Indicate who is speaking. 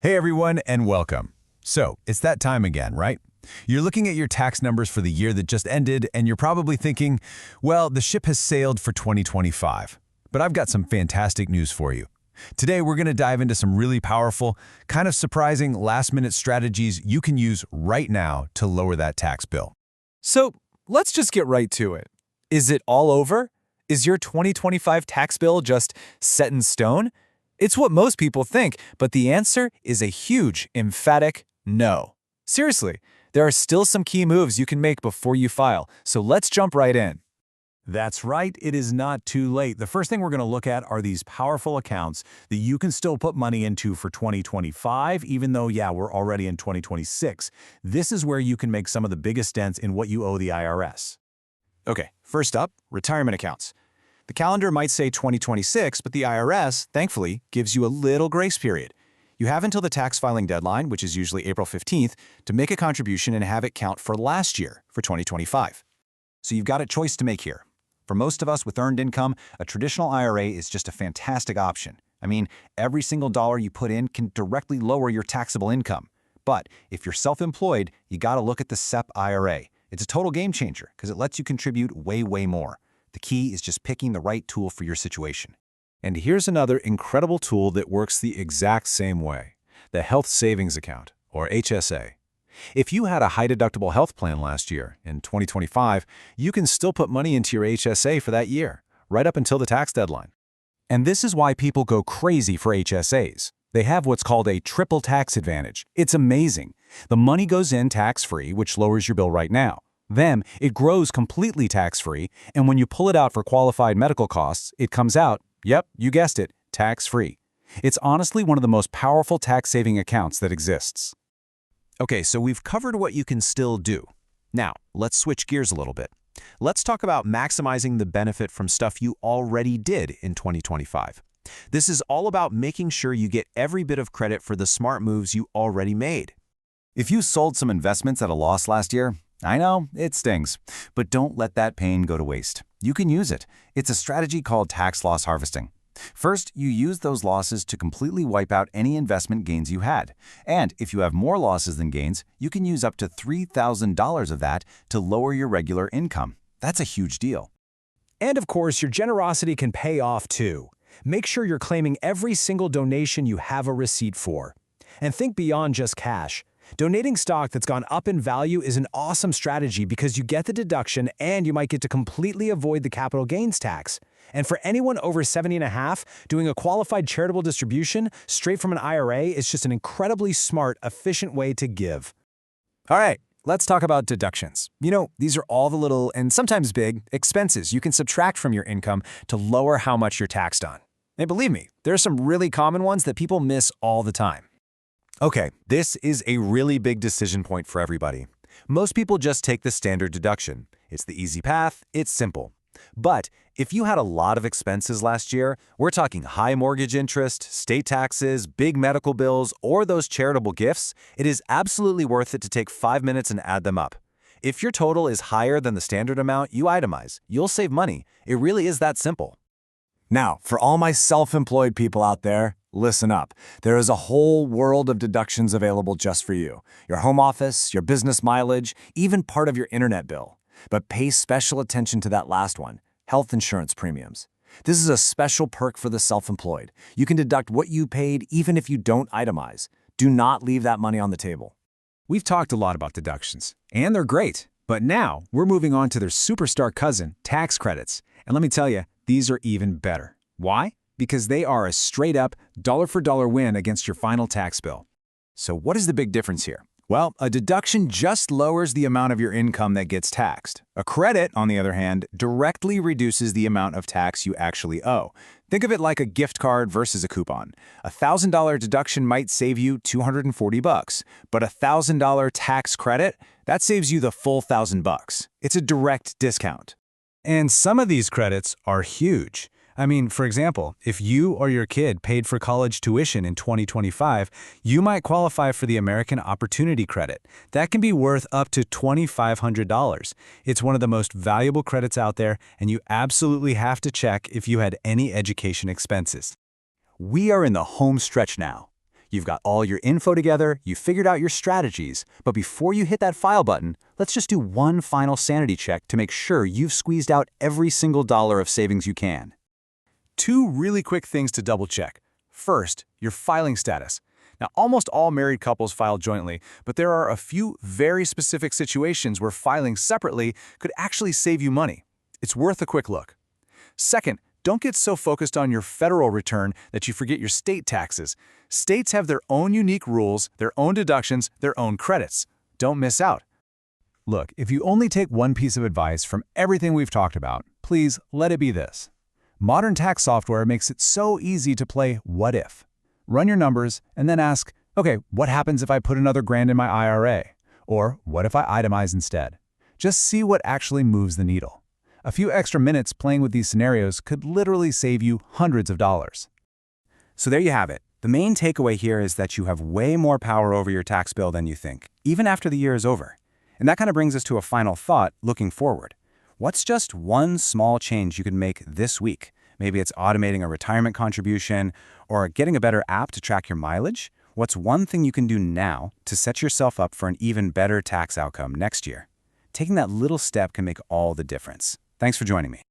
Speaker 1: Hey everyone, and welcome. So, it's that time again, right? You're looking at your tax numbers for the year that just ended, and you're probably thinking, well, the ship has sailed for 2025. But I've got some fantastic news for you. Today, we're going to dive into some really powerful, kind of surprising last-minute strategies you can use right now to lower that tax bill.
Speaker 2: So let's just get right to it. Is it all over? Is your 2025 tax bill just set in stone? It's what most people think, but the answer is a huge, emphatic no. Seriously, there are still some key moves you can make before you file, so let's jump right in.
Speaker 1: That's right, it is not too late. The first thing we're going to look at are these powerful accounts that you can still put money into for 2025, even though, we're already in 2026. This is where you can make some of the biggest dents in what you owe the IRS.
Speaker 2: Okay, first up, retirement accounts. The calendar might say 2026, but the IRS, thankfully, gives you a little grace period. You have until the tax filing deadline, which is usually April 15th, to make a contribution and have it count for last year, for 2025. So you've got a choice to make here. For most of us with earned income, a traditional IRA is just a fantastic option. I mean, every single dollar you put in can directly lower your taxable income. But if you're self-employed, you got to look at the SEP IRA. It's a total game changer because it lets you contribute way more. The key is just picking the right tool for your situation.
Speaker 1: And here's another incredible tool that works the exact same way: the Health Savings Account, or HSA. If you had a high-deductible health plan last year, in 2025, you can still put money into your HSA for that year, right up until the tax deadline. And this is why people go crazy for HSAs. They have what's called a triple tax advantage. It's amazing. The money goes in tax-free, which lowers your bill right now. Then, it grows completely tax-free, and when you pull it out for qualified medical costs, it comes out, yep, you guessed it, tax-free. It's honestly one of the most powerful tax-saving accounts that exists. Okay, so we've covered what you can still do. Now, let's switch gears a little bit. Let's talk about maximizing the benefit from stuff you already did in 2025. This is all about making sure you get every bit of credit for the smart moves you already made. If you sold some investments at a loss last year, I know, it stings, but don't let that pain go to waste. You can use it. It's a strategy called tax loss harvesting. First, you use those losses to completely wipe out any investment gains you had. And if you have more losses than gains, you can use up to $3,000 of that to lower your regular income. That's a huge deal.
Speaker 3: And of course, your generosity can pay off too. Make sure you're claiming every single donation you have a receipt for. And think beyond just cash. Donating stock that's gone up in value is an awesome strategy because you get the deduction and you might get to completely avoid the capital gains tax. And for anyone over 70.5, doing a qualified charitable distribution straight from an IRA is just an incredibly smart, efficient way to give.
Speaker 2: All right, let's talk about deductions. You know, these are all the little, and sometimes big, expenses you can subtract from your income to lower how much you're taxed on. And believe me, there are some really common ones that people miss all the time.
Speaker 1: Okay, this is a really big decision point for everybody. Most people just take the standard deduction. It's the easy path, it's simple. But if you had a lot of expenses last year, we're talking high mortgage interest, state taxes, big medical bills, or those charitable gifts, it is absolutely worth it to take 5 minutes and add them up. If your total is higher than the standard amount you itemize, you'll save money. It really is that simple.
Speaker 4: Now, for all my self-employed people out there, listen up. There is a whole world of deductions available just for you. Your home office, your business mileage, even part of your internet bill. But pay special attention to that last one, health insurance premiums. This is a special perk for the self-employed. You can deduct what you paid even if you don't itemize. Do not leave that money on the table.
Speaker 3: We've talked a lot about deductions, and they're great. But now, we're moving on to their superstar cousin, tax credits. And let me tell you, these are even better. Why? Because they are a straight-up, dollar-for-dollar win against your final tax bill.
Speaker 1: So what is the big difference here? Well, a deduction just lowers the amount of your income that gets taxed. A credit, on the other hand, directly reduces the amount of tax you actually owe. Think of it like a gift card versus a coupon. A $1,000 deduction might save you $240, but a $1,000 tax credit, that saves you the full $1,000. It's a direct discount.
Speaker 3: And some of these credits are huge. I mean, for example, if you or your kid paid for college tuition in 2025, you might qualify for the American Opportunity Credit. That can be worth up to $2,500. It's one of the most valuable credits out there, and you absolutely have to check if you had any education expenses.
Speaker 4: We are in the home stretch now.
Speaker 2: You've got all your info together, you've figured out your strategies, but before you hit that file button, let's just do one final sanity check to make sure you've squeezed out every single dollar of savings you can. 2 really quick things to double-check. First, your filing status. Now, almost all married couples file jointly, but there are a few very specific situations where filing separately could actually save you money. It's worth a quick look. Second, don't get so focused on your federal return that you forget your state taxes. States have their own unique rules, their own deductions, their own credits. Don't miss out.
Speaker 1: Look, if you only take one piece of advice from everything we've talked about, please let it be this. Modern tax software makes it so easy to play what if. Run your numbers and then ask, okay, what happens if I put another grand in my IRA? Or what if I itemize instead? Just see what actually moves the needle. A few extra minutes playing with these scenarios could literally save you hundreds of dollars.
Speaker 2: So there you have it. The main takeaway here is that you have way more power over your tax bill than you think, even after the year is over. And that kind of brings us to a final thought looking forward. What's just one small change you can make this week? Maybe it's automating a retirement contribution or getting a better app to track your mileage. What's one thing you can do now to set yourself up for an even better tax outcome next year? Taking that little step can make all the difference. Thanks for joining me.